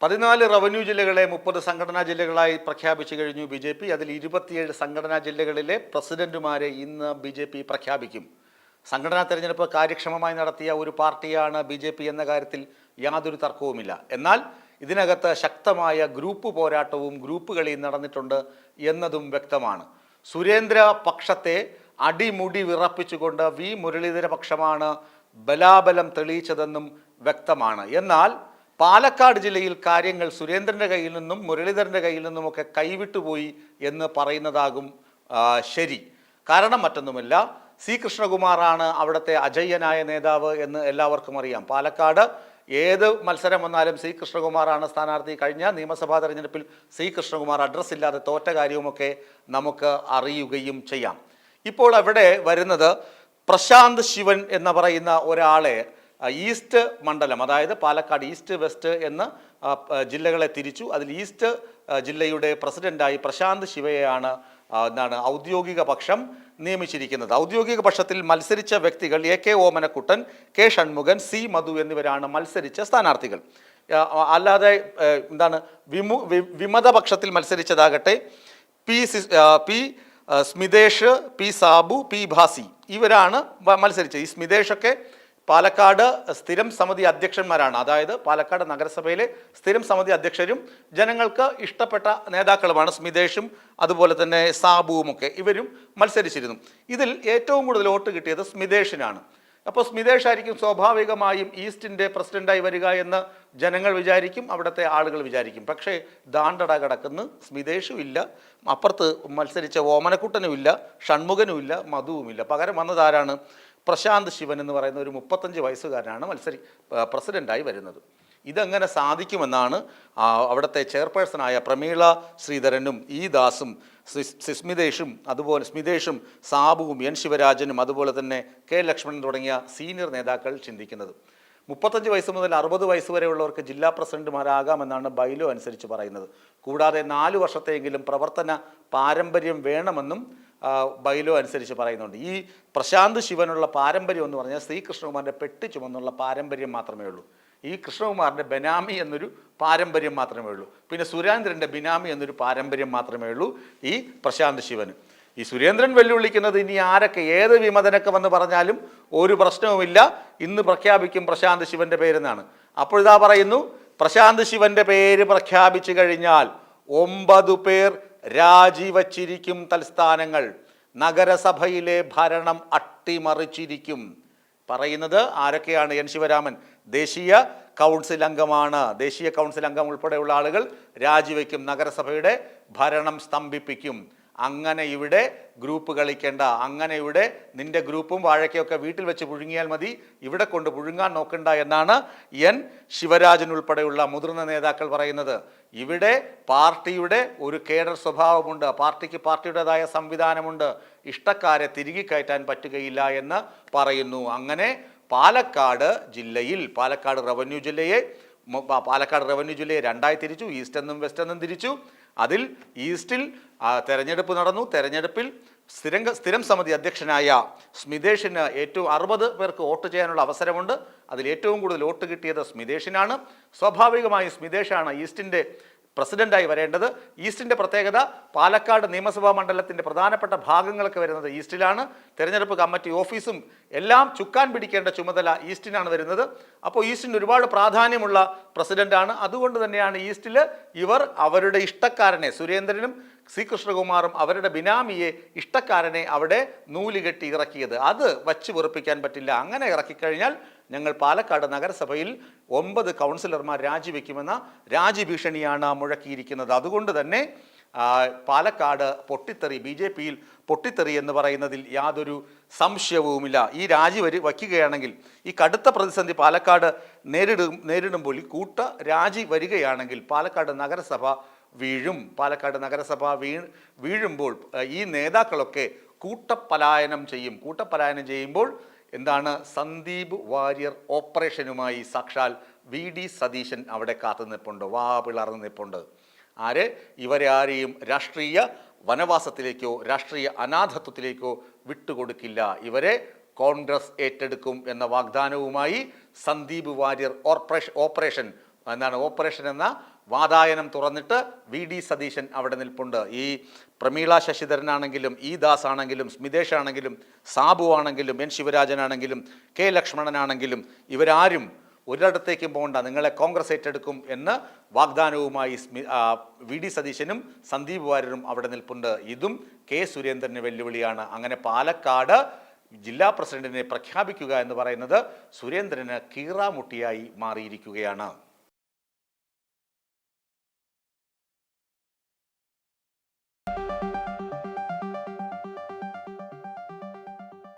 14 revenue ജില്ലകളെ 30 സംഘടനാ ജില്ലകളായി പ്രഖ്യാപിച്ചു കഴിഞ്ഞു BJP. അതിൽ 27 സംഘടനാ ജില്ലകളിലെ പ്രസിഡന്റുമാരെ ഇന്ന് BJP പ്രഖ്യാപിക്കും. സംഘടനാ തെരഞ്ഞെടുപ്പ് കാര്യക്ഷമമായി നടത്തിയ ഒരു പാർട്ടിയാണ് BJP എന്ന കാര്യത്തിൽ യാതൊരു തർക്കവുമില്ല. എന്നാൽ ഇതിനകത്ത് ശക്തമായ ഗ്രൂപ്പ് പോരാട്ടവും ഗ്രൂപ്പ് കളിയും നടന്നിട്ടുണ്ട് എന്നതും വ്യക്തമാണ്. സുരേന്ദ്ര പക്ഷത്തെ അടിമുടി വിറപ്പിച്ചുകൊണ്ട് മുരളീധര പക്ഷമാണ് ബലാബലം തെളിയിച്ചതെന്നും വ്യക്തമാണ്. എന്നാൽ പാലക്കാട് ജില്ലയിൽ കാര്യങ്ങൾ സുരേന്ദ്രൻ്റെ കയ്യിൽ നിന്നും മുരളീധരൻ്റെ കയ്യിൽ നിന്നുമൊക്കെ കൈവിട്ടുപോയി എന്ന് പറയുന്നതാകും ശരി. കാരണം മറ്റൊന്നുമില്ല, സി കൃഷ്ണകുമാറാണ് അവിടുത്തെ അജയ്യനായ നേതാവ് എന്ന് എല്ലാവർക്കും അറിയാം. പാലക്കാട് ഏത് മത്സരം വന്നാലും സി കൃഷ്ണകുമാറാണ് സ്ഥാനാർത്ഥി. കഴിഞ്ഞ നിയമസഭാ തെരഞ്ഞെടുപ്പിൽ സി കൃഷ്ണകുമാർ അഡ്രസ് ഇല്ലാതെ തോറ്റ കാര്യവുമൊക്കെ നമുക്ക് അറിയുകയും ചെയ്യാം. ഇപ്പോൾ അവിടെ വരുന്നത് പ്രശാന്ത് ശിവൻ എന്ന് പറയുന്ന ഒരാളെ ഈസ്റ്റ് മണ്ഡലം, അതായത് പാലക്കാട് ഈസ്റ്റ് വെസ്റ്റ് എന്ന് ജില്ലകളെ തിരിച്ചു. അതിൽ ഈസ്റ്റ് ജില്ലയുടെ പ്രസിഡന്റായി പ്രശാന്ത് ശിവയെയാണ് ഔദ്യോഗിക പക്ഷം നിയമിച്ചിരിക്കുന്നത്. ഔദ്യോഗിക പക്ഷത്തിൽ മത്സരിച്ച വ്യക്തികൾ AK Omanakuttan, K Shanmughan, C മധു എന്നിവരാണ് മത്സരിച്ച സ്ഥാനാർത്ഥികൾ. അല്ലാതെ വിമത പക്ഷത്തിൽ മത്സരിച്ചതാകട്ടെ P Smithesh, P Sabu, P Bhasi ഇവരാണ് മത്സരിച്ചത്. ഈ സ്മിതേഷൊക്കെ പാലക്കാട് സ്ഥിരം സമിതി അധ്യക്ഷന്മാരാണ്. അതായത് പാലക്കാട് നഗരസഭയിലെ സ്ഥിരം സമിതി അധ്യക്ഷരും ജനങ്ങൾക്ക് ഇഷ്ടപ്പെട്ട നേതാക്കളുമാണ് സ്മിതേഷും അതുപോലെ തന്നെ സാബുവുമൊക്കെ. ഇവരും മത്സരിച്ചിരുന്നു. ഇതിൽ ഏറ്റവും കൂടുതൽ വോട്ട് കിട്ടിയത് സ്മിതേഷിനാണ്. അപ്പോൾ സ്മിതേഷ് ആയിരിക്കും സ്വാഭാവികമായും ഈസ്റ്റിൻ്റെ പ്രസിഡന്റായി വരിക എന്ന് ജനങ്ങൾ വിചാരിക്കും, അവിടുത്തെ ആളുകൾ വിചാരിക്കും. പക്ഷേ ദാണ്ടട കിടക്കുന്ന സ്മിതേഷും ഇല്ല, അപ്പുറത്ത് മത്സരിച്ച ഓമനക്കുട്ടനും ഇല്ല, ഷൺമുഖനും ഇല്ല, മധുവുമില്ല. പകരം വന്നതാരാണ്? പ്രശാന്ത് ശിവൻ എന്ന് പറയുന്ന ഒരു 35 വയസ്സുകാരനാണ് പ്രസിഡന്റായി വരുന്നത്. ഇതെങ്ങനെ സാധിക്കുമെന്നാണ് അവിടുത്തെ ചെയർപേഴ്സണായ പ്രമീള ശ്രീധരനും ദാസും സ്മിതേഷും സാബുവും N ശിവരാജനും അതുപോലെ തന്നെ K ലക്ഷ്മണൻ തുടങ്ങിയ സീനിയർ നേതാക്കൾ ചിന്തിക്കുന്നത്. 35 വയസ്സ് മുതൽ 60 വയസ്സ് വരെയുള്ളവർക്ക് ജില്ലാ പ്രസിഡന്റുമാരാകാമെന്നാണ് ബൈലോ അനുസരിച്ച് പറയുന്നത്. കൂടാതെ 4 വർഷത്തെയെങ്കിലും പ്രവർത്തന പാരമ്പര്യം വേണമെന്നും ബൈലോ അനുസരിച്ച് പറയുന്നുണ്ട്. ഈ പ്രശാന്ത് ശിവനുള്ള പാരമ്പര്യം എന്ന് പറഞ്ഞാൽ ശ്രീ കൃഷ്ണകുമാറിൻ്റെ പെട്ടി ചുമന്നുള്ള പാരമ്പര്യം മാത്രമേ ഉള്ളൂ. ഈ കൃഷ്ണകുമാറിൻ്റെ ബനാമി എന്നൊരു പാരമ്പര്യം മാത്രമേ ഉള്ളൂ. പിന്നെ സുരേന്ദ്രൻ്റെ ബിനാമി എന്നൊരു പാരമ്പര്യം മാത്രമേ ഉള്ളൂ ഈ പ്രശാന്ത് ശിവന്. ഈ സുരേന്ദ്രൻ വെല്ലുവിളിക്കുന്നത് ഇനി ആരൊക്കെ ഏത് വിമതനൊക്കെ വന്ന് പറഞ്ഞാലും ഒരു പ്രശ്നവുമില്ല, ഇന്ന് പ്രഖ്യാപിക്കും പ്രശാന്ത് ശിവൻ്റെ പേരെന്നാണ്. അപ്പോഴിതാ പറയുന്നു, പ്രശാന്ത് ശിവൻ്റെ പേര് പ്രഖ്യാപിച്ചു കഴിഞ്ഞാൽ 9 പേർ രാജിവച്ചിരിക്കും തൽസ്ഥാനങ്ങൾ. നഗരസഭയിലെ ഭരണം അട്ടിമറിച്ചിരിക്കും. പറയുന്നത് ആരൊക്കെയാണ്? N ശിവരാമൻ ദേശീയ കൗൺസിൽ അംഗമാണ്. ദേശീയ കൗൺസിൽ അംഗം ഉൾപ്പെടെയുള്ള ആളുകൾ രാജിവെക്കും, നഗരസഭയുടെ ഭരണം സ്തംഭിപ്പിക്കും. അങ്ങനെ ഇവിടെ ഗ്രൂപ്പ് കളിക്കേണ്ട, അങ്ങനെ ഇവിടെ നിന്റെ ഗ്രൂപ്പും വാഴയ്ക്കൊക്കെ വീട്ടിൽ വെച്ച് പുഴുങ്ങിയാൽ മതി, ഇവിടെ കൊണ്ട് പുഴുങ്ങാൻ നോക്കണ്ട എന്നാണ് N ശിവരാജൻ ഉൾപ്പെടെയുള്ള മുതിർന്ന നേതാക്കൾ പറയുന്നത്. ഇവിടെ പാർട്ടിയുടെ ഒരു കേഡർ സ്വഭാവമുണ്ട്, പാർട്ടിയുടേതായ സംവിധാനമുണ്ട്, ഇഷ്ടക്കാരെ തിരികെ കയറ്റാൻ പറ്റുകയില്ല എന്ന് പറയുന്നു. അങ്ങനെ പാലക്കാട് റവന്യൂ ജില്ലയെ രണ്ടായി തിരിച്ചു, ഈസ്റ്റ് എന്നും വെസ്റ്റ് എന്നും തിരിച്ചു. അതിൽ ഈസ്റ്റിൽ തെരഞ്ഞെടുപ്പ് നടന്നു. തെരഞ്ഞെടുപ്പിൽ സ്ഥിരം സമിതി അധ്യക്ഷനായ സ്മിതേഷിന് 60 പേർക്ക് വോട്ട് ചെയ്യാനുള്ള അവസരമുണ്ട്. അതിൽ ഏറ്റവും കൂടുതൽ വോട്ട് കിട്ടിയത് സ്മിതേഷിനാണ്. സ്വാഭാവികമായും സ്മിതേഷാണ് ഈസ്റ്റിൻ്റെ പ്രസിഡന്റായി വരേണ്ടത്. ഈസ്റ്റിൻ്റെ പ്രത്യേകത, പാലക്കാട് നിയമസഭാ മണ്ഡലത്തിൻ്റെ പ്രധാനപ്പെട്ട ഭാഗങ്ങളൊക്കെ വരുന്നത് ഈസ്റ്റിലാണ്. തെരഞ്ഞെടുപ്പ് കമ്മിറ്റി ഓഫീസും എല്ലാം ചുക്കാൻ പിടിക്കേണ്ട ചുമതല ഈസ്റ്റിനാണ് വരുന്നത്. അപ്പോൾ ഈസ്റ്റിന് ഒരുപാട് പ്രാധാന്യമുള്ള പ്രസിഡന്റാണ്. അതുകൊണ്ട് തന്നെയാണ് ഈസ്റ്റിൽ ഇവർ അവരുടെ ഇഷ്ടക്കാരനെ, സുരേന്ദ്രനും സി കൃഷ്ണകുമാറും അവരുടെ ബിനാമിയെ ഇഷ്ടക്കാരനെ അവിടെ നൂലുകെട്ടി ഇറക്കിയത്. അത് വച്ച് വെറുപ്പിക്കാൻ പറ്റില്ല. അങ്ങനെ ഇറക്കിക്കഴിഞ്ഞാൽ ഞങ്ങൾ പാലക്കാട് നഗരസഭയിൽ 9 കൗൺസിലർമാർ രാജിവെക്കുമെന്ന രാജിഭീഷണിയാണ് മുഴക്കിയിരിക്കുന്നത്. അതുകൊണ്ട് തന്നെ പാലക്കാട് പൊട്ടിത്തെറി, BJPയിൽ പൊട്ടിത്തെറി എന്ന് പറയുന്നതിൽ യാതൊരു സംശയവുമില്ല. ഈ രാജി വയ്ക്കുകയാണെങ്കിൽ, ഈ കടുത്ത പ്രതിസന്ധി പാലക്കാട് നേരിടുമ്പോൾ ഈ രാജി വരികയാണെങ്കിൽ പാലക്കാട് നഗരസഭ വീഴും. പാലക്കാട് നഗരസഭ വീഴുമ്പോൾ ഈ നേതാക്കളൊക്കെ കൂട്ടപ്പലായനം ചെയ്യുമ്പോൾ എന്താണ്, സന്ദീപ് വാര്യർ ഓപ്പറേഷനുമായി സാക്ഷാൽ VD സതീശൻ അവിടെ കാത്തു നിൽപ്പുണ്ട്, പിളർന്നു നിൽപ്പുണ്ട്. ഇവരെ ആരെയും രാഷ്ട്രീയ വനവാസത്തിലേക്കോ രാഷ്ട്രീയ അനാഥത്വത്തിലേക്കോ വിട്ടുകൊടുക്കില്ല. ഇവരെ കോൺഗ്രസ് ഏറ്റെടുക്കും എന്ന വാഗ്ദാനവുമായി സന്ദീപ് വാര്യർ ഓപ്പറേഷൻ എന്ന വാതായനം തുറന്നിട്ട് വി.ഡി. സതീശൻ അവിടെ നിൽപ്പുണ്ട്. ഈ പ്രമീള ശശിധരനാണെങ്കിലും ഇ ദാസ് ആണെങ്കിലും സ്മിതേഷ് ആണെങ്കിലും സാബു ആണെങ്കിലും എൻ ശിവരാജനാണെങ്കിലും കെ ലക്ഷ്മണനാണെങ്കിലും ഇവരാരും ഒരിടത്തേക്കും പോകണ്ട, നിങ്ങളെ കോൺഗ്രസ് ഏറ്റെടുക്കും എന്ന് വാഗ്ദാനവുമായി വി.ഡി. സതീശനും സന്ദീപ് വാര്യരും അവിടെ നിൽപ്പുണ്ട്. ഇതും കെ സുരേന്ദ്രന് വെല്ലുവിളിയാണ്. അങ്ങനെ പാലക്കാട് ജില്ലാ പ്രസിഡന്റിനെ പ്രഖ്യാപിക്കുക എന്ന് പറയുന്നത് സുരേന്ദ്രന് കീറാമുട്ടിയായി മാറിയിരിക്കുകയാണ്.